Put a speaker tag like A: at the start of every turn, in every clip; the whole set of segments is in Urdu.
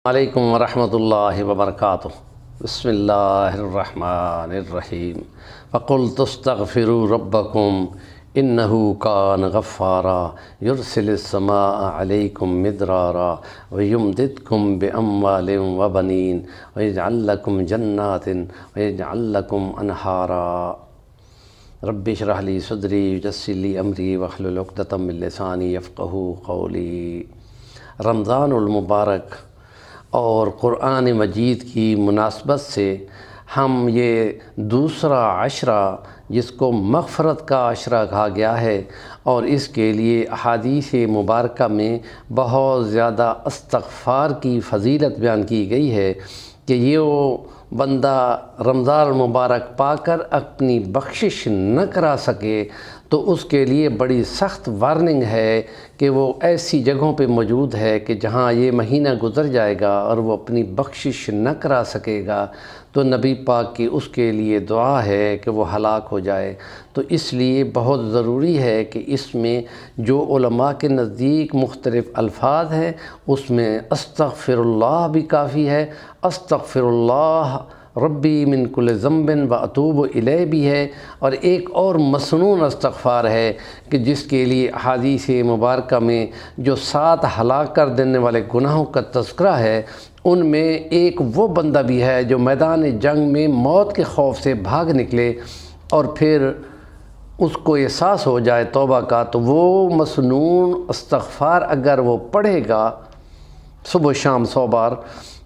A: علیکم ورحمۃ اللہ وبرکاتہ۔ بسم اللہ الرحمن الرحیم۔ فقلت استغفروا ربکم انہ کان غفارا یرسل السماء علیکم مدرارا ویمددکم باموال وبنین ویجعل لکم جنات ویجعل لکم انہارا۔ رب اشرح لی صدری ویسر لی امری واحلل عقدۃ من لسانی یفقہوا قولی۔ رمضان المبارک اور قرآن مجید کی مناسبت سے ہم یہ دوسرا عشرہ جس کو مغفرت کا عشرہ کہا گیا ہے، اور اس کے لیے احادیث مبارکہ میں بہت زیادہ استغفار کی فضیلت بیان کی گئی ہے کہ یہ وہ بندہ رمضان المبارک پا کر اپنی بخشش نہ کرا سکے تو اس کے لیے بڑی سخت وارننگ ہے کہ وہ ایسی جگہوں پہ موجود ہے کہ جہاں یہ مہینہ گزر جائے گا اور وہ اپنی بخشش نہ کرا سکے گا تو نبی پاک کی اس کے لیے دعا ہے کہ وہ ہلاک ہو جائے۔ تو اس لیے بہت ضروری ہے کہ اس میں جو علماء کے نزدیک مختلف الفاظ ہیں اس میں استغفر اللہ بھی کافی ہے، استغفر اللہ ربی من کل ذنب و اتوب الیہ بھی ہے، اور ایک اور مسنون استغفار ہے کہ جس کے لیے احادیث مبارکہ میں جو 7 ہلاک کر دینے والے گناہوں کا تذکرہ ہے ان میں ایک وہ بندہ بھی ہے جو میدان جنگ میں موت کے خوف سے بھاگ نکلے اور پھر اس کو احساس ہو جائے توبہ کا، تو وہ مسنون استغفار اگر وہ پڑھے گا صبح و شام 100 بار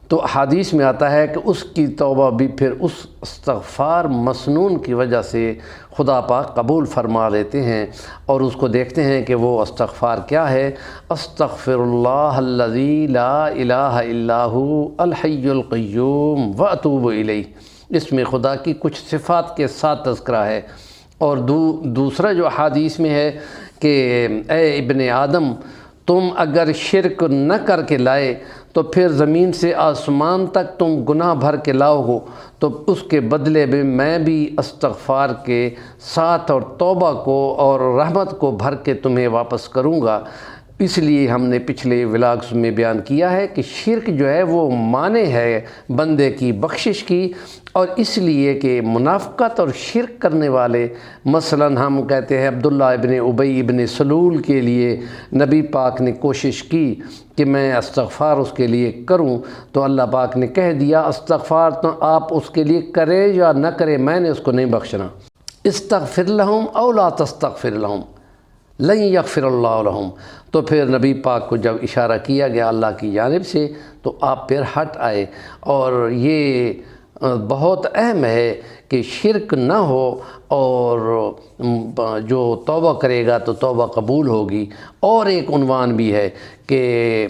A: تو حدیث میں آتا ہے کہ اس کی توبہ بھی پھر اس استغفار مسنون کی وجہ سے خدا پاک قبول فرما لیتے ہیں۔ اور اس کو دیکھتے ہیں کہ وہ استغفار کیا ہے۔ استغفر اللہ الذی لا الہ الا ھو الحی القیوم واتوب الیہ۔ اس میں خدا کی کچھ صفات کے ساتھ تذکرہ ہے۔ اور دوسرا جو حدیث میں ہے کہ اے ابن آدم، تم اگر شرک نہ کر کے لائے تو پھر زمین سے آسمان تک تم گناہ بھر کے لاؤ گو تو اس کے بدلے میں بھی استغفار کے ساتھ اور توبہ کو اور رحمت کو بھر کے تمہیں واپس کروں گا۔ اس لیے ہم نے پچھلے ولاگز میں بیان کیا ہے کہ شرک جو ہے وہ مانع ہے بندے کی بخشش کی، اور اس لیے کہ منافقت اور شرک کرنے والے، مثلا ہم کہتے ہیں عبداللہ ابن ابی ابن سلول کے لیے نبی پاک نے کوشش کی کہ میں استغفار اس کے لیے کروں تو اللہ پاک نے کہہ دیا استغفار تو آپ اس کے لیے کریں یا نہ کریں میں نے اس کو نہیں بخشنا۔ استغفر لہم او لا تستغفر لہم لن یغفر اللہ لہم۔ تو پھر نبی پاک کو جب اشارہ کیا گیا اللہ کی جانب سے تو آپ پھر ہٹ آئے، اور یہ بہت اہم ہے کہ شرک نہ ہو اور جو توبہ کرے گا تو توبہ قبول ہوگی۔ اور ایک عنوان بھی ہے کہ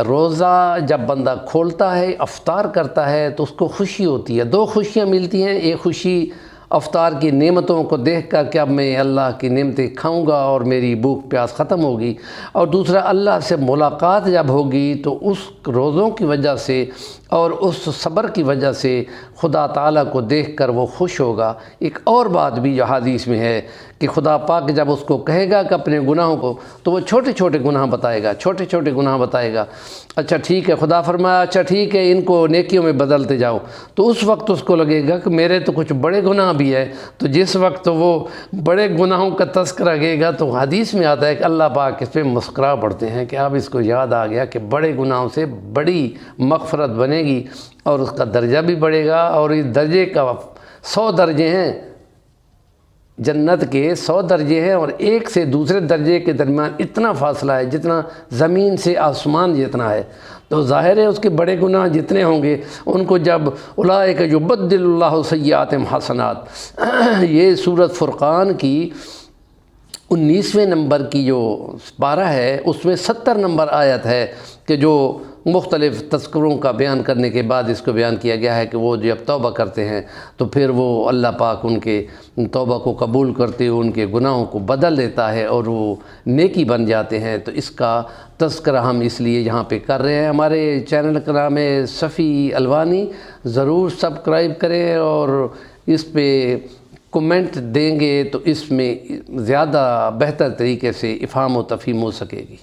A: روزہ جب بندہ کھولتا ہے افطار کرتا ہے تو اس کو خوشی ہوتی ہے، 2 خوشیاں ملتی ہیں۔ ایک خوشی افطار کی نعمتوں کو دیکھ کر کہ اب میں اللہ کی نعمتیں کھاؤں گا اور میری بھوک پیاس ختم ہوگی، اور دوسرا اللہ سے ملاقات جب ہوگی تو اس روزوں کی وجہ سے اور اس صبر کی وجہ سے خدا تعالیٰ کو دیکھ کر وہ خوش ہوگا۔ ایک اور بات بھی جو حدیث میں ہے کہ خدا پاک جب اس کو کہے گا کہ اپنے گناہوں کو، تو وہ چھوٹے چھوٹے گناہ بتائے گا، چھوٹے چھوٹے گناہ بتائے گا۔ اچھا ٹھیک ہے، خدا فرمایا اچھا ٹھیک ہے ان کو نیکیوں میں بدلتے جاؤ، تو اس وقت اس کو لگے گا کہ میرے تو کچھ بڑے گناہ بھی ہے، تو جس وقت وہ بڑے گناہوں کا تذکرہ لگے گا تو حدیث میں آتا ہے کہ اللہ پاک اس پہ مسکرا پڑتے ہیں کہ اب اس کو یاد آ گیا کہ بڑے گناہوں سے بڑی مغفرت بنے گی اور اس کا درجہ بھی بڑھے گا، اور اس درجے کا 100 درجے ہیں، جنت کے 100 درجے ہیں، اور ایک سے دوسرے درجے کے درمیان اتنا فاصلہ ہے جتنا زمین سے آسمان جتنا ہے۔ تو ظاہر ہے اس کے بڑے گناہ جتنے ہوں گے ان کو جب اولئک یبدل اللہ سیئاتہم حسنات، یہ سورۃ فرقان کی 19ویں نمبر کی جو پارہ ہے اس میں 70 نمبر آیت ہے کہ جو مختلف تذکروں کا بیان کرنے کے بعد اس کو بیان کیا گیا ہے کہ وہ جب توبہ کرتے ہیں تو پھر وہ اللہ پاک ان کے توبہ کو قبول کرتے ہوئے ان کے گناہوں کو بدل دیتا ہے اور وہ نیکی بن جاتے ہیں۔ تو اس کا تذکرہ ہم اس لیے یہاں پہ کر رہے ہیں۔ ہمارے چینل کا نام ہے صفی الوانی، ضرور سبسکرائب کریں اور اس پہ کومنٹ دیں گے تو اس میں زیادہ بہتر طریقے سے افہام و تفہیم ہو سکے گی۔